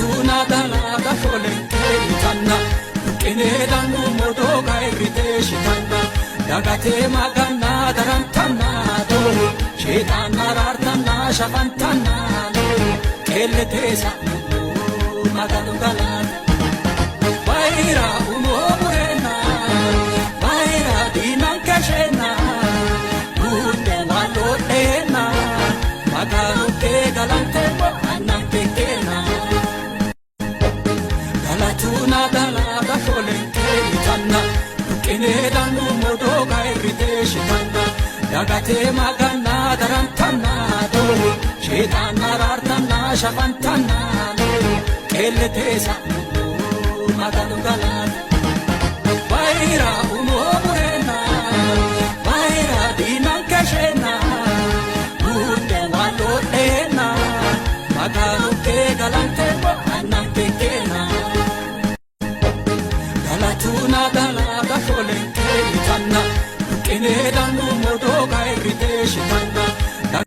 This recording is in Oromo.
Galatuna dalada folenke itanna Kinedannu modoga irrite shitanna Dagate maganna darantanna Sheetanna rartanna shafantanna Kellete sa'nu maganu galata Vaira umo murena Vaira dinan kashena Unde walodena Maganu ke galante mo annan kekena Galatuna dalada folenke itanna Kinedannu modoga irrite shitanna Dagate maganna darantanna Sheetanna rartanna shafantanna Kellete sa'nu maganu galata Vaira umo murena Vaira dinan kashena Unde walodena Maganu ke galante mo annan kekena Galatuna dalada folenke itanna Kinedannu